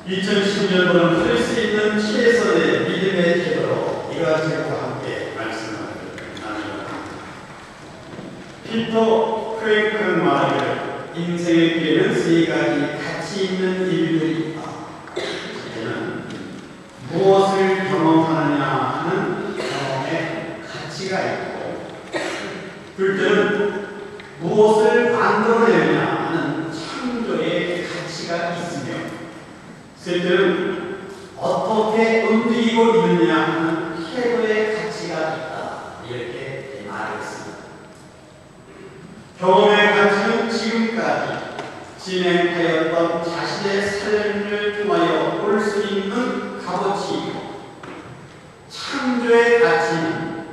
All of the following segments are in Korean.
2010년도는 할 수 있는 최선의 믿음의 태도로 이가지와 함께 말씀을 나누려 합니다. 피터 프랭클은 말하기를 인생의 길에는 세 가지 가치 있는 일들이 있다. 첫째는 무엇을 경험하느냐 하는 경험의 가치가 있고, 둘째는 무엇을 만들어내느냐 하는 창조의 가치가 있으며, 셋째는 어떻게 움직이고 있느냐 하는 태도의 가치가 있다. 이렇게 말했습니다. 경험의 가치는 지금까지 진행하였던 자신의 삶을 통하여 볼 수 있는 값어치이고, 창조의 가치는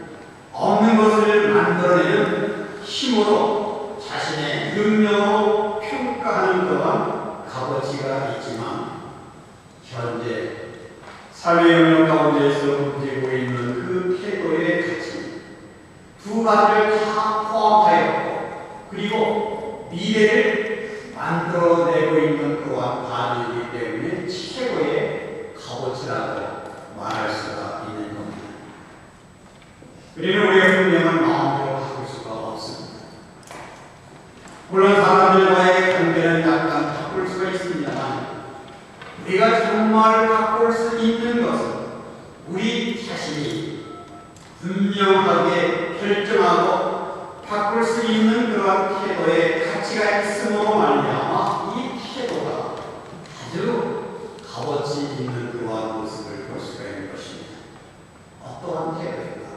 없는 것을 만들어내는 힘으로 자신의 능력으로 평가하는 그런 값어치가 있지만, 현재 사회 영역 가운데에서 움직이고 있는 그 태도의 가치 두 가지를 다 포함하였고, 그리고 미래를 만들어내고 있는 그러한 가치이기 때문에 최고의 값어치라고 말할 수가 있는 겁니다. 우리는 우리의 분명한 마음대로 바꿀 수가 없습니다. 물론 사람들과의 관계는 약간 바꿀 수가 있습니다만, 우리가 정말 바꿀 수 있는 것은 우리 자신이 분명하게 결정하고 바꿀 수 있는 그러한 태도의 가치가 있음으로 말미암아 이 태도가 아주 값어치 있는 그러한 모습을 볼 수가 있는 것입니다. 어떠한 태도인가?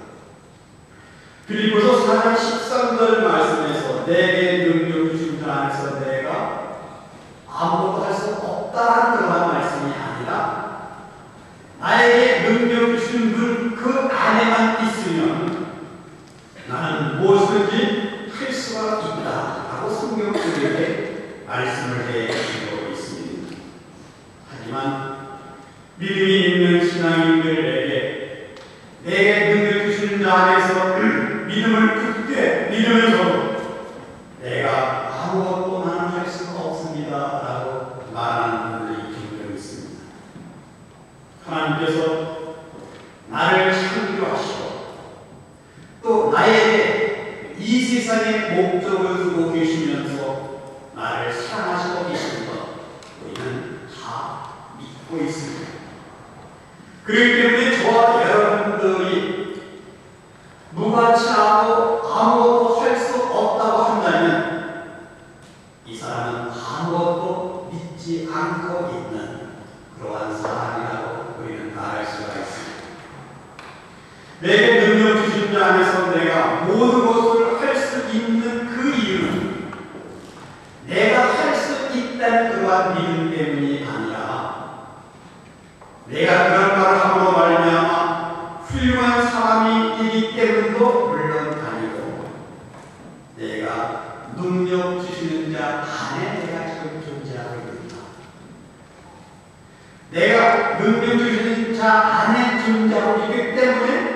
빌립보서 4장 13절 말씀에서 내게 능력 주신 자 안에서 내가 아무것도 할 수 없다는 그런 말씀이 아니라, 나에게 능력 주신 분 그 안에만 있으면 나는 무엇이든지 할 수가 있다라고 성경 속에 말씀을 해 주시고 있습니다. 하지만 믿음이 있는 신앙인들에게 내게 능력 주신 자 안에서 믿음을 굳게 믿으면서 내가 아무것도 나는 할 수가 없습니다 라고 말하는 분들이 종종 있습니다. 하나님께서 나를 창조하시고 또 나에게 이 세상에 목적을 두고 계시면서 나를 사랑하시고 계시는 것 우리는 다 믿고 있습니다. 그렇기 때문에 저와 여러분들이 무가치하고 아무것도 할 수 없다고 한다면 이 사람은 아무것도 믿지 않고 있는 그러한 사람이라고 우리는 말할 수가 있습니다. 내게 능력 주신 자 안에서 내가 모든 것을 할 수 있는 그 이유는 내가 할 수 있다는 그러한 믿음 때문이 아니라, 내가 그런 말을 함으로 말미암아 훌륭한 사람이기 때문도 물론 아니고, 내가 능력 주시는 자 안에 내가 지금 존재하고 있다. 내가 능력 주시는 자 안에 존재하고 있기 때문에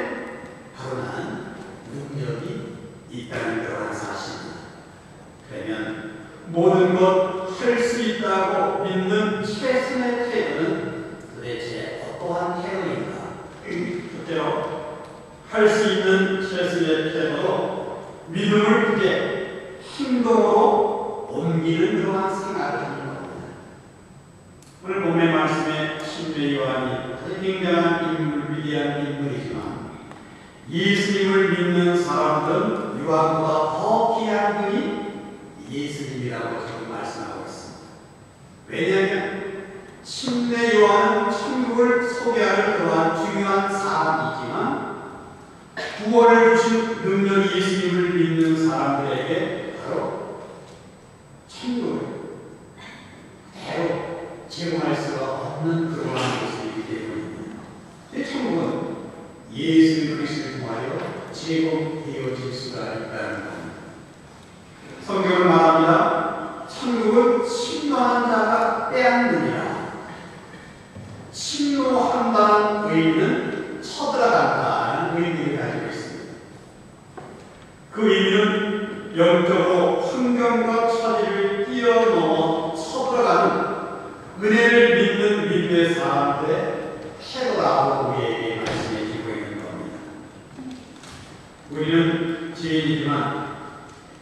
바로 나는 능력이 있다는 그러한 사실입니다. 그러면 모든 것 할 수 있다고 믿는 최선의 태도는 도대체 어떠한 태도인가? 첫째로 할 수 있는 최선의 태도로 믿음을 굳게 행동으로 옮기는 그러한 생각을 하는 겁니다. 오늘 본의 말씀에 신뢰 요한이 아주 굉장한 인물, 위대한 인물이지만 예수님을 믿는 사람들은 요한보다 더 귀한 분이 예수님이라고 지금 말씀하고 있습니다. 왜냐하면 신뢰 요한은 천국을 소개하는 그러한 중요한 사람이지만, 구원을 주신 능력이 예수님을 믿는 사람들에게 바로 천국을 그대로 제공할 수가 없는 그러한 모습이기 때문입니다. 이 천국은 예수 그리스도를 통하여 제공되어질 수가 있다는 겁니다. 성경은 말합니다. 천국은 침노한 자가 빼앗느니라. 침노한다는 의미는 쳐들어간다는 의미를 가지고 있습니다. 그 의미는 영적으로 환경과 처지를 뛰어넘어 쳐들어가는 은혜를 믿는 믿음의 있다라고 우리에게 말씀해 주고 있는 겁니다. 우리는 죄인이지만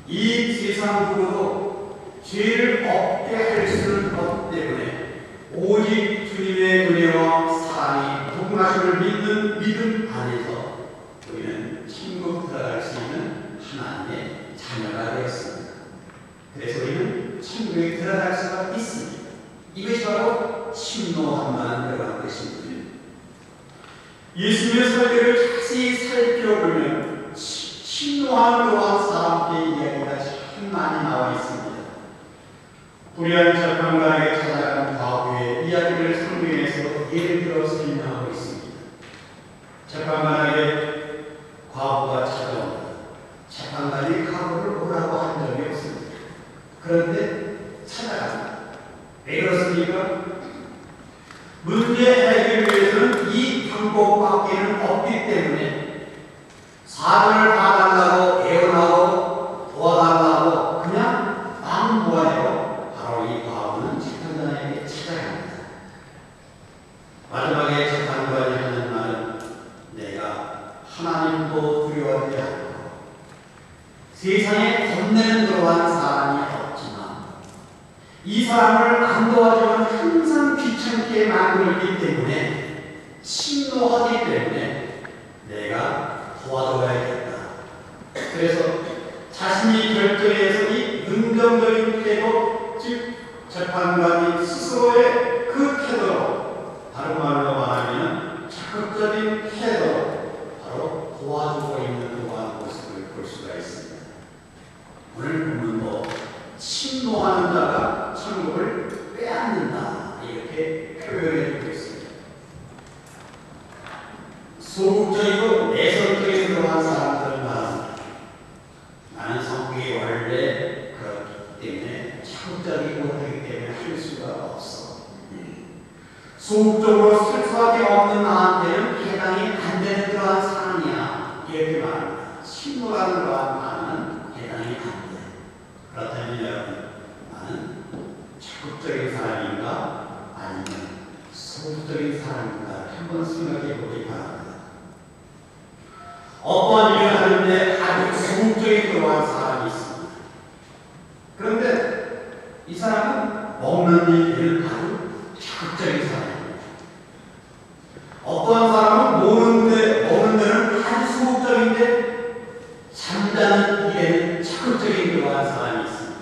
이 세상 누구도 죄를 없게 할 수는 없기 때문에 오직 주님의 은혜와 사랑이 동하심을 믿는 믿음 안에서 우리는 천국 들어갈 수 있는 하나님의 자녀가 되었습니다. 그래서 우리는 천국에 들어갈 수가 있습니다. 이것이 바로 침노함만 들어간 것입니다. 예수님의 설교를 자세히 살펴보면 침노한 그러한 사람들의 이야기가 참 많이 나와 있습니다. 불의한 재판관에게 찾아간 과부의 이야기를 성경에서 예를 들어 설명하고 있습니다. 재판관에게 과부가 찾아옵니다. 재판관이 과부를 오라고 한 적이 없습니다. 그런데 찾아갑니다. 왜 그렇습니까? 문제 해결을 위해서는 이 방법밖에는 없기 때문에 사전을 봐달라고 애원하고 도와달라고 그냥 방무하여 바로 이 과부는 재판관에게 찾아갑니다. 마지막에 재판관이 하는 말은 내가 하나님도 두려워하지 않고 세상에 겁내는 그러한 사람이 없지만 이 사람을 안 도와주면 항상 귀찮게 만들기 때문에 침노하기 때문에 내가 도와줘야겠다. 그래서 자신이 결정해서 이 긍정적인 태도, 즉 재판관이 스스로의 그 태도로, 다른 말로 말하면 적극적인 태도로 바로 도와주고 있는 그러한 모습을 볼 수가 있습니다. 오늘 본문도 침노하는 자가 천국을 빼앗는다 이렇게 표현해주고 있습니다. 소극적이고 내성적인 그러한 사람들은 말합니다. 나는 성격이 원래 그렇기 때문에 적극적이고 못하기 때문에 할 수가 없어. 소극적으로 쓸 수밖에 없는 나한테는 해당이 안 되는 그러한 사람이야 이렇게 말합니다. 침노라는 그러한 말은 해당이 안 돼. 그렇다면 여러분, 나는 적극적인 사람인가 아니면 소극적인 사람인가 한번 생각해 보기 바랍니다. 어떠한 일을 하는데 아주 소극적인 그러한 사람이 있습니다. 그런데 이 사람은 먹는 일에는 아주 적극적인 사람입니다. 어떠한 사람은 먹는 데는 아주 소극적인데 잠자는 일에는 적극적인 그러한 사람이 있습니다.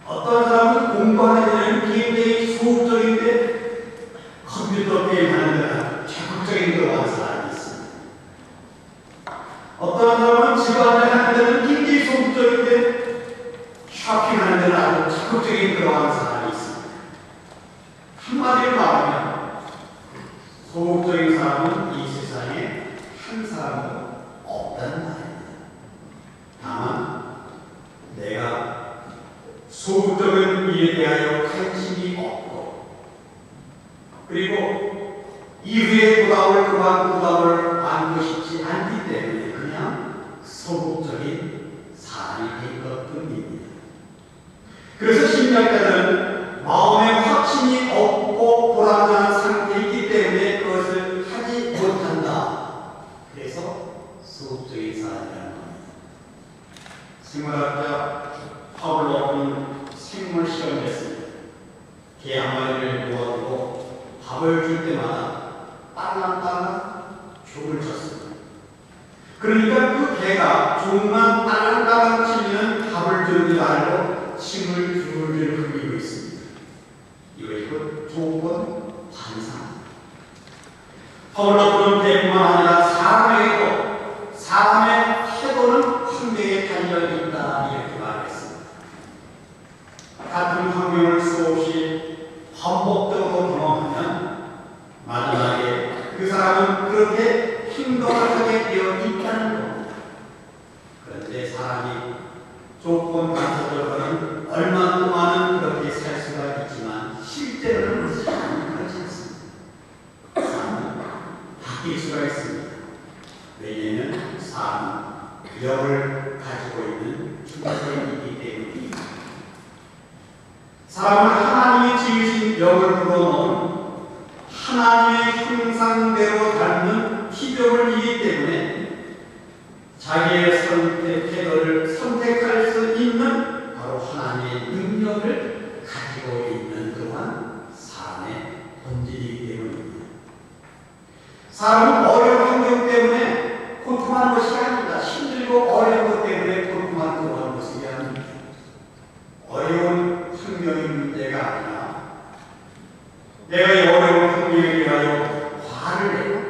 어떤 사람은 공부하는 일에는 굉장히 소극적인데 컴퓨터 게임하는 데는 적극적인 그러한 사람이 있습니다. 어떤 사람은 집안일 하는 데는 굉장히 소극적인데 쇼핑하는 데는 아주 적극적인 그러한 사람이 있습니다. 한마디로 말하면 소극적인 사람은 이 세상에 한 사람도 없다는 말입니다. 다만 내가 소극적인 일에 대하여 관심이 없고 그리고 이후에 돌아올 그러한 부담을 안고 싶지 않기 때문에 그냥 소극적인 사람이 된 것뿐입니다. 그래서 심리학자들은 마음에 확신이 없고 불안한 상태이기 때문에 그것을 하지 못한다. 그래서 소극적인 사람이라는 겁니다. 생물학자 파울로는 생물 시험을 했습니다. 개 한 마리를 모아두고 밥을 줄 때마다 딸랑딸랑 족을 쳤습니다. 그러니까 그 개가 족만 딸랑딸랑 치면 밥을 주는 줄 알고 침을 줄줄 흘리고 있습니다. 이것이 조건 반상. 파울로는 개뿐만 아니라 사람에게도 사람의 태도는 환경에 달려있다 이렇게 말했습니다. 같은 환경을 수없이 반복적으로 경험하면 마지막에 그 사람은 그렇게 행동을 하게 되어 있다는 겁니다. 그런데 사람이 조건 반사적으로는 얼마 동안은 그렇게 살 수가 있지만 실제로는 사람은 그렇지 않습니다. 사람은 바뀔 수가 있습니다. 왜냐하면 사람은 영을 가지고 있는 존재이기 때문입니다. 사람은 하나님이 지으신 영을 불어넣은 하나님의 형상대로 닮는 기종이기 때문에 자기의 선택 태도를 선택할 수 있는 바로 하나님의 능력을 가지고 있는 그러한 사람의 본질이기 때문입니다. 사람은 어려운 환경 때문에 고통하는 것이 아닙니다. 힘들고 어려운 것 때문에 고통하는 그러한 것이 아닙니다. 어려운 환경이 문제가 아니라 내가 이 어려운 환경에 대하여 화를 내고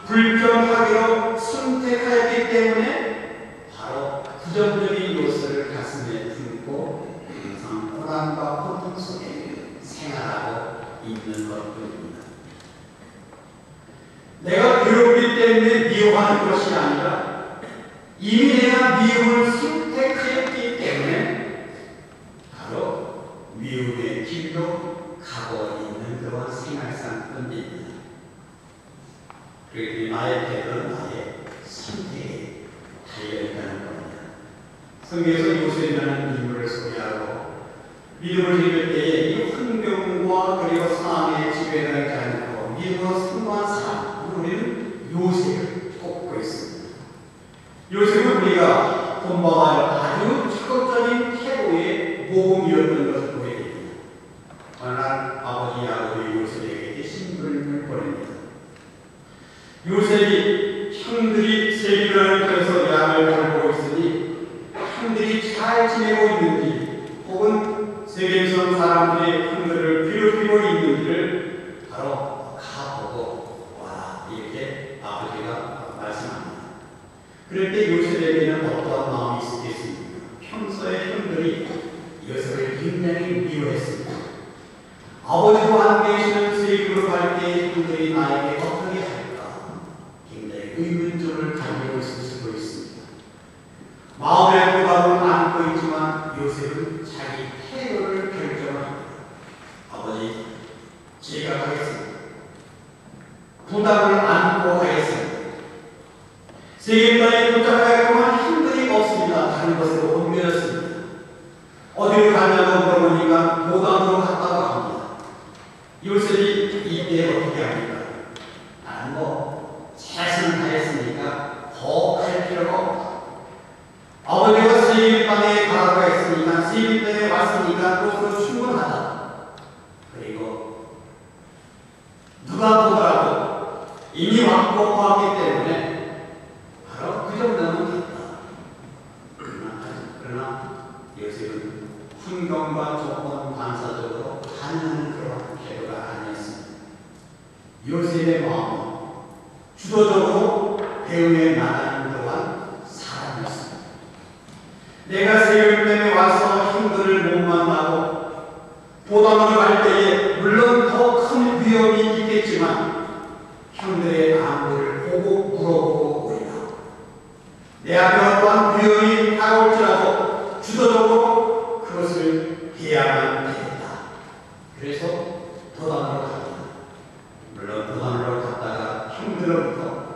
불평하기로 선택하였기 때문에 바로 부정적인 요소를 가슴에 품고 항상 고난과 고통 속에 생활하고 있는 것뿐입니다. 내가 괴롭기 때문에 미워하는 것이 아니라 이미 내가 미움을 선택하였기 때문에 바로 미움의 길로 가고 있는 그런 생활상뿐입니다. 그렇기 나의 태도는 나의 선택에 달려있다는 겁니다. 성경에서 요셉이라는 인물을 소개하고 믿음을 읽을 때에 이 환경과 그리고 상황에 지배당하지 않고 믿음으로 승부한 사람, 우리는 요셉을 꼽고 있습니다. 요셉은 우리가 본방할 아주 적극적인 태도의 모범이었던 것을 보게 됩니다. 어느 날 아버지 야곱이 요셉에게 신분을 보냅니다. 요셉이 형들이 세비를 통해서 양을 돌보고 있으니 형들이 잘 지내고 있는지 혹은 세겜성 사람들이 형들을 괴롭히고 있는지를 바로 가보고 와라 이렇게 아버지가 말씀합니다. 그럴 때 요셉에게는 어떠한 마음이 있었겠습니까? 평소에 형들이 요셉을 굉장히 미워했습니다. 아버지도 안 계시는 세입으로 갈 때 형들이 나에게 어떻게 할까 굉장히 의문점을 가지고 있을 수도 있습니다. 마음의 부담을 안고 있지만 요셉은 자기 태도를 결정합니다. 아버지, 제가 가겠습니다. 부담을 안고 가겠습니다. 세겜당에 도착하였지만 힘들이 없습니다. 다른 곳으로 옮겨졌습니다. 어디로 가냐고 물어보니까 도단으로 갔다고 합니다. 요셉이 이때 어떻게 합니까? 나는 최선을 다했으니까 더 갈 필요가 없다. 아버지가 세겜 땅에 가라고 했으니까 세겜 땅에 왔으니까 그것으로 충분하다. 그리고 누가 보더라도 이미 왔고 왔기 때문에 바로 그 정도는 됐다. 그러나 요셉은 환경과 조건 반사적으로 가능한 그런 태도가 아니었습니다. 요셉의 마음은 주도적으로 배움에 나가는 그러한 사람이었습니다. 내가 세겜 때문에 와서 형들을 못 만나고 보담으로 갈 때에 물론 더 큰 위험이 있겠지만 형들의 안부를 보고 물어보고 오리라. 내 앞에 어떠한 위험이 다가올지라도 주도적으로 그것을 해야만 되겠다. 그래서 도단으로 갑니다. 물론 도단으로 갔다가 형들로부터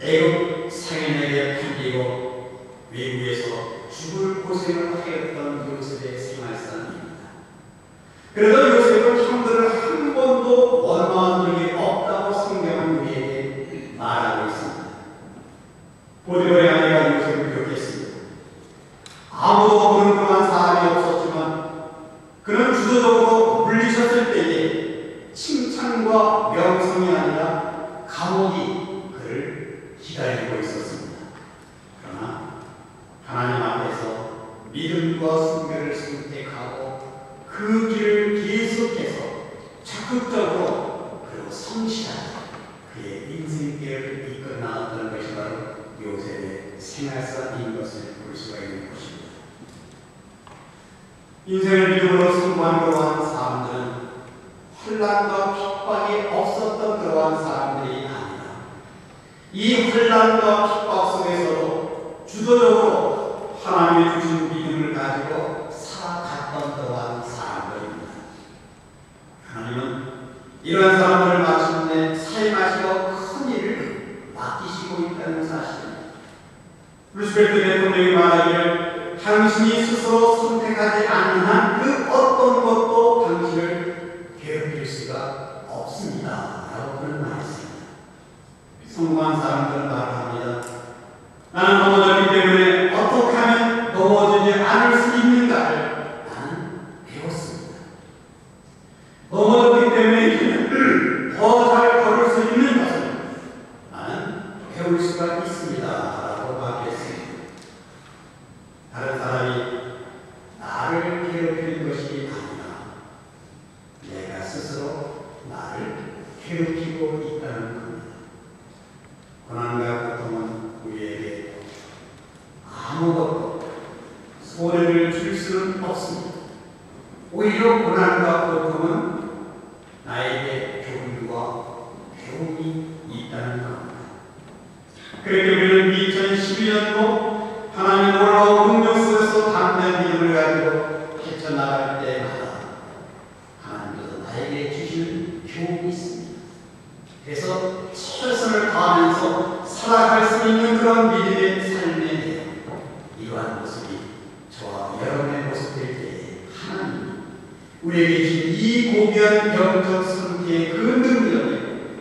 애굽 상인에게 팔리고 외국에서 죽을 고생을 하였던 요셉의 생활상입니다. 그래도 요셉은 형들을 한 번도 원망한 적이 없다고 성경은 우리에게 말하고 있습니다. 보디발의 아내가 요셉을 기억했습니다. 아무도 모르는 그러한 사람이 없었지만 그는 주도적으로 물리쳤을 때에 칭찬과 명성이 아니라 감옥이 그를 기다리고 있었습니다. 그러나 하나님 앞에서 믿음과 순결을 선택하고 그 길을 계속해서 적극적으로 그리고 성실한 그의 인생길을 이끌어 나갔던 것이 바로 요셉의 생활사인 것을 볼 수가 있는 것입니다. 인생을 믿음으로 승부한 그러한 사람들은 혼란과 핍박이 없었던 그러한 사람들이 아니라 이 혼란과 핍박 속에서도 주도적으로 하나님의 주신 믿음을 가지고 살아갔던 그러한 사람들입니다. 하나님은 이러한 사람들을 마침내 사임하시고 큰 일을 맡기시고 있다는 사실입니다. 루스벨트 대통령이 말하기를 당신이 스스로 선택하지 않는 한 그 어떤 것도 당신을 괴롭힐 수가 없습니다. 성공한 사람들은 말합니다. 나는 넘어졌기 때문에 어떻게 하면 넘어지지 않을 수 있는가를 나는 배웠습니다. 넘어졌기 때문에 이제는 더 잘 걸을 수 있는 것을 나는 배울 수가 있습니다. 라고 말했습니다. 다른 사람이 나를 괴롭히는 것이 아니라 내가 스스로 나를 괴롭히고 있다는 겁니다. 고난과 고통은 우리에게 아무것도 손해를 줄 수는 없습니다. 오히려 고난과 고통은 나에게 교훈과 배움이 있다는 겁니다. 그렇게 우리는 2012년도 하나님의 놀라운 능력 속에서 담대한 믿음을 가지고 헤쳐나갈 때마다 하나님께서 나에게 주시는 교훈이 있습니다. 그래서 최선을 다하면서 살아갈 수 있는 그런 믿음의 삶에 이러한 모습이 저와 여러분의 모습일 때에 하나님이 우리에게 주신 이 고귀한 영적 상태의 그 능력이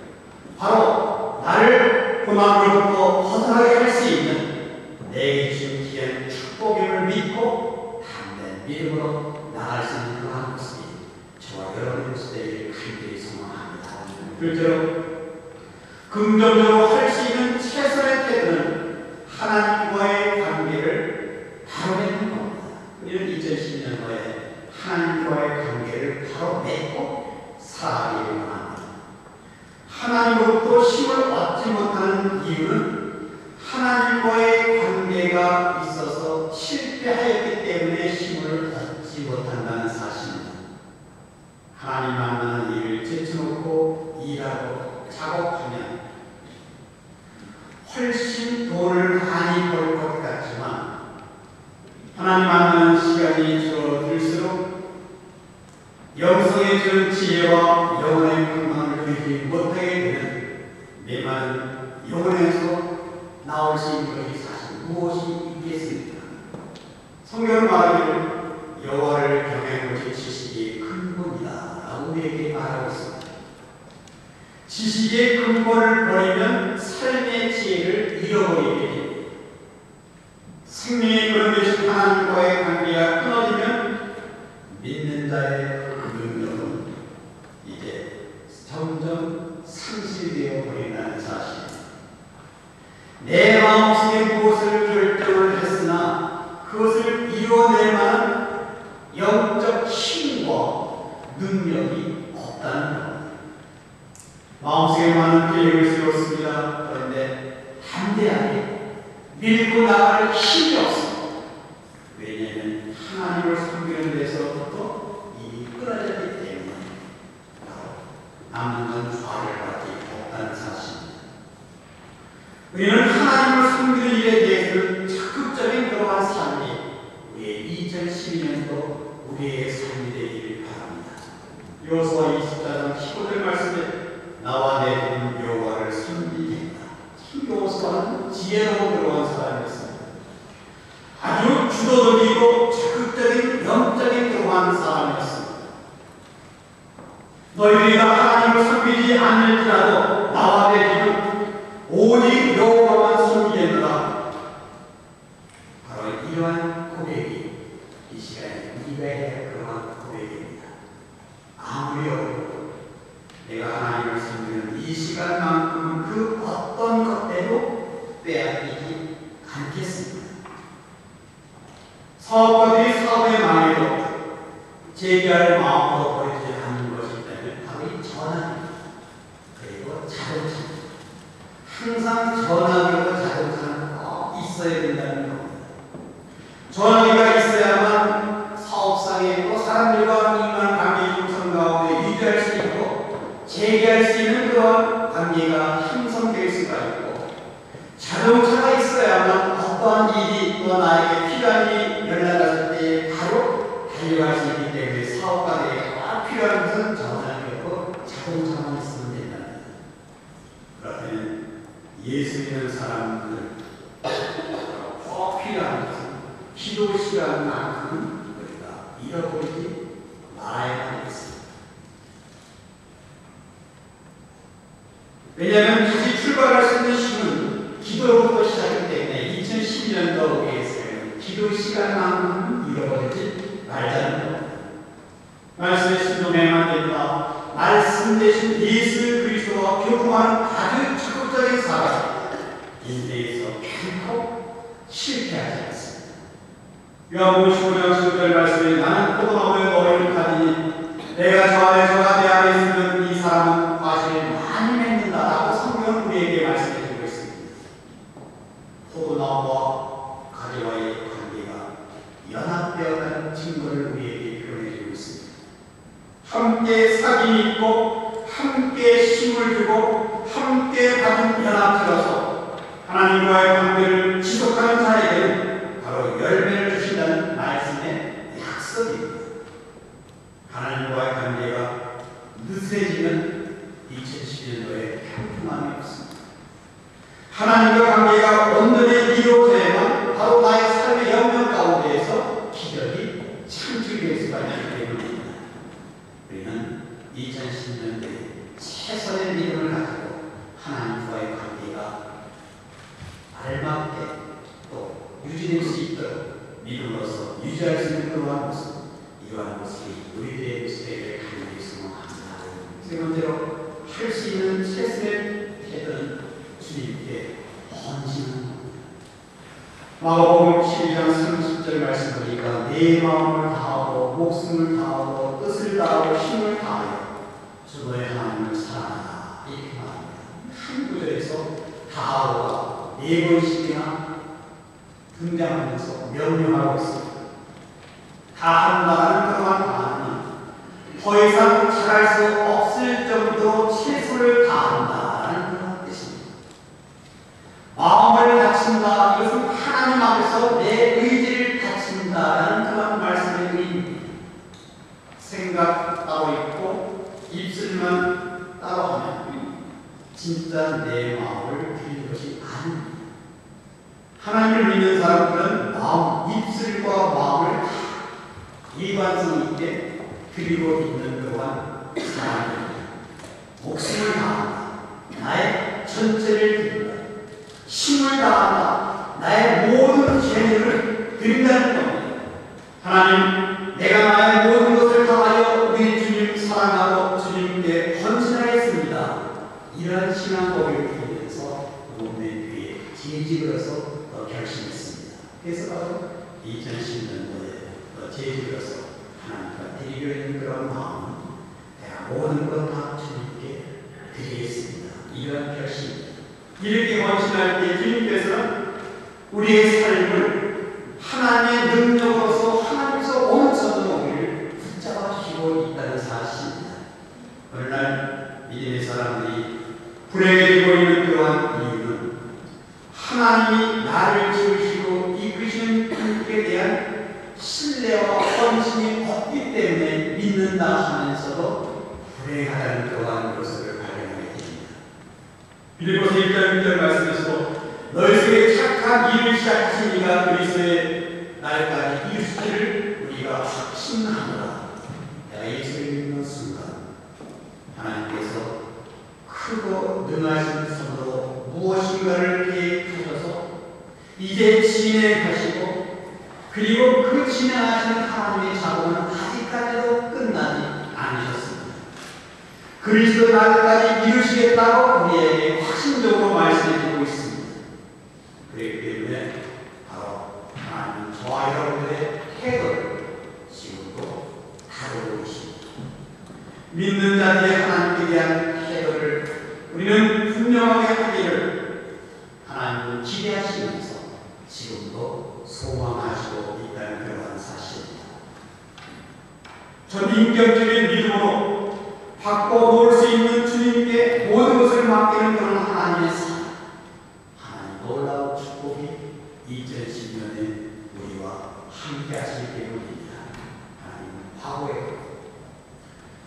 바로 나를 고난으로부터 벗어나게 할 수 있는 내게 주신 귀한 축복임을 믿고 담대한 믿음으로 나갈 수 있는 그러한 모습이 저와 여러분의 모습 되기를 간절히 소망합니다. 둘째로 긍정적으로 할 수 있는 최선의 태도는 하나님과의 관계를 바로 맺는 겁니다. 우리는 2012년도에 하나님과의 관계를 바로 맺고 살아가기를 원합니다. 하나님으로부터 힘을 얻지 못하는 이유는 하나님과의 관계가 있어서 실패하였기 때문에 힘을 얻지 못한다는 사실입니다. 하나님 만나는 일을 제쳐놓고 일하고 작업하면 훨씬 돈을 많이 벌 것 같지만 하나님 만나는 시간이 줄어들수록 영성에 주는 지혜와 영혼의 평강을 누리지 못하게 되는 메마른 영혼에서 나올 수 있는 것이 사실 무엇이 있겠습니까? 성경은 말하기를 여호와를 경외하는 것이 지식의 근본이다 라고 우리에게 말하고 있습니다. 지식의 근본을 버리면 삶의 지혜를 잃어버리게 됩니다. 생명의 그런 되신 하나님과의 관계가 끊어지면 믿는 자의 능력은 이제 점점 상실되어 버린다는 사실. 내 마음속에 무엇을 결정을 했으나 그것을 이루어낼 만한 영적 힘과 능력이 없다는 겁니다. 마음속에 많은 계획을 세웠습니다. 그런데 담대하게 밀고 나갈 힘이 없습니다. 왜냐하면 하나님을 섬기는 데서부터 일이 끊어졌기 때문에 남는 건 좌절밖에 없다는 사실입니다. 우리는 하나님을 섬기는 일에 대해서는 적극적인 그러한 삶이 우리의 2012년도 우리의 삶이 되기를 바랍니다. 여호수아 24장 15절 말씀에 나와 내 종 여호와를 섬기겠다. 여호수아는 지혜로운 그러한 사람이었습니다. 아주 주도적이고 적극적인 영적인 그러한 사람이었습니다. 너희들이 하나님을 섬기지 않을지라도 나와 내 종은 오직 여호와만 섬기겠노라. 바로 이러한 고백이 이 시간에 이외의 그러한 고백입니다. 아무리 어려워도 내가 하나님을 섬기는 이 시간만큼은 그 어떤 것 때도 빼앗기지 않겠습니다. 사업가들이 사업에 망해도 재기할 마음으로 버리지 않는 것이 있다면 바로 이 전화입니다. 그리고 자동차입니다. 항상 전화기와 자동차는 꼭 있어야 된다는 겁니다. 전화기가 있어야만 사업상에 또 사람들과 인간 관계 형성 가운데 유지할 수 있고 재개할 수 있는 그런 관계가 형성될 수가 있고 자동차가 있어야만 어떠한 일이 또 나에게 필요한 일이 연락했을 때 바로 달려갈 수 있기 때문에 사업가들에게 꼭 필요한 것은 전화기고 자동차만 있으면 된답니다. 그렇다면 예수 믿는 사람들 꼭 필요한 것은 기도 시간만큼은 우리가 잃어버리지 말아야 하겠습니다. 왜냐하면 다시 출발할 수 있는 기도로부터 시작하기 때문에 2012년도 우리의 삶은 기도 시간만큼 잃어버리지 말자는 것. 말씀에 순종해야만 됩니다. 말씀 대신 예수 그리스도와 교통하는 아주 적극적인 사람, 인생에서 결코 실패하지 않습니다. 요한복음 15장 15절 말씀에 나는 포도나무의 머리를 가지니 내가 저 안에 저가 내 안에 있으면 이 사람은 과실을 많이 맺는다라고 성경은 우리에게 말씀해 주고 있습니다. 포도나무와 가지와의 관계가 연합되었다는 증거를 우리에게 표현해 주고 있습니다. 함께 사귐이 있고 함께 힘을 주고 함께 받은 연합체로서 하나님과의 관계를 지속하는 자에게는 바로 열매를 주신다는 말씀의 약속입니다. 하나님과의 관계가 느슨해지면 2012년도에 평등함이 없습니다. 하나님과 관계가 온전히 이루어져야만 바로 나의 삶의 영역 가운데에서 기적이 창출될 수가 있기 때문입니다. 우리는 2010년도에 최선의 믿음을 가지고 하나님과의 관계가 알맞게 또 유지될 수 있도록 믿음으로서 유지할 수 있는 그러한 모습, 이러한 모습이 우리들의 모습에 가능히 소망합니다. 세 번째로 할 수 있는 최선의 태도는 주님께 헌신하는 겁니다. 마가복음 12장 30절 말씀 보니까 내 마음을 다하고 목숨을 다하고 뜻을 다하고 힘을 다하여 주 너의 하나님을 사랑하라 이렇게 말합니다. 한 구절에서 다하고가 4번씩이나 등장하면서 명령하고 있습니다. 다한다는 그러한 단어는 더 이상 잘할 수 없을 정도로 최선을 다한다는 그런 뜻입니다. 마음을 다친다, 이것은 하나님 앞에서 내 의지를 다친다라는 그런 말씀의 의미입니다. 생각 따로 있고 입술만 따로 하면 진짜 내 마음을 드리는 것이 아닙니다. 하나님을 믿는 사람들은 마음, 입술과 마음을 다 일관성 있게 드리고 있는 그러한 사람입니다. 목숨을 다한다, 나의 전체를 드린다, 힘을 다한다, 나의 모든 재능을 드린다는 겁니다. 하나님, 내가 나의 모든 것을 다하여 우리 주님 사랑하고 주님께 헌신하겠습니다. 이러한 신앙 고백을 드리면서 몸의 뒤에 재직으로서 결심했습니다. 그래서 바로 2010년도에 재직으로서 하나님과 드리려 있는 그런 마음은 내가 모든 것 다 주님께 드리겠습니다. 이러한 결심입니다. 이렇게 헌신할 때 주님께서는 우리의 삶을 하나님의 능력으로서 하나님께서 어느 정도 우리를 붙잡아 주시고 있다는 사실입니다. 오늘날 믿음의 사람들이 불행해지고 있는 그러한 이유는 하나님이 나를 지으시고 이끄시는 분께 대한 신뢰와 헌신이 없기 때문에 믿는다 하면서도 불행하다는 그러한 모습을 발견하게 됩니다. 빌립보서 1장 6절 말씀에서도 너희 속에 착한 일을 시작하신 이가 그리스도의 날까지 이루시기를 우리가 확신하노라. 내가 예수를 믿는 순간 하나님께서 크고 능하신 손으로 무엇인가를 계획하셔서 이제 진행하시고 그리고 그 진행하시는 하나님의 작업은 아직까지도 끝나지 않으셨습니다. 그리스도 날까지 이루시겠다고 우리에게 확신적으로 말씀해주고 있습니다. 그렇기 때문에 바로 하나님은 저와 여러분들의 태도를 지금도 다루고 계십니다. 믿는 자들의 하나님께 대한 태도를 우리는 분명하게 하기를 하나님은 기대하시면서 지금도 소망하시고 있다는 그러한 사실입니다. 전 인격적인 믿음으로 받고 놓을 수 있는 주님께 모든 것을 맡기는 그런 하나님의 사랑, 하나님 놀라운 축복이 2010년에 우리와 함께 하실 때문입니다. 하나님은 과거에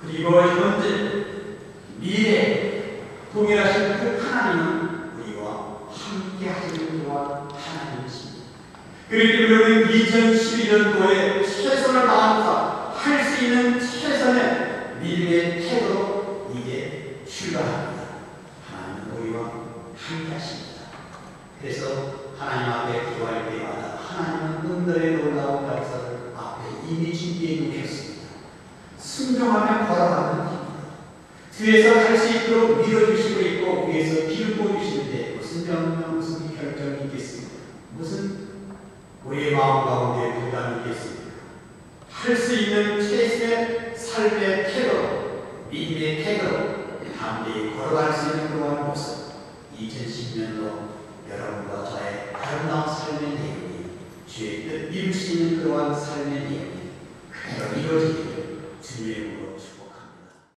그리고 현재 미래에 동일하신 그 하나님은 우리와 함께 하시는 그러한 하나님이십니다. 그렇기 때문에 2012년도에 최선을 다하면서 할 수 있는 최선의 믿음의 태도로 이제 출발합니다. 하나님은 우리와 함께 하십니다. 그래서 하나님 앞에 기도할 때마다 하나님은 응답의 놀라운 역사를 앞에 이미 준비해 놓으셨습니다. 순종하며 걸어가는 길입니다. 뒤에서 할 수 있도록 밀어주시고 있고 위에서 길을 보여주시는데 무슨 명령, 무슨 결정이 있겠습니까? 무슨 우리의 마음 가운데 부담이 있겠습니까? 할 수 있는 최선의 삶의 태도로, 믿음의 태도로 담대히 걸어갈 수 있는 그러한 모습, 2010년도 여러분과 저의 아름다운 삶의 내용이 주의 뜻 이룰 수 있는 그러한 삶의 내용이 그대로 이루어지기를 주님의 이름으로 축복합니다.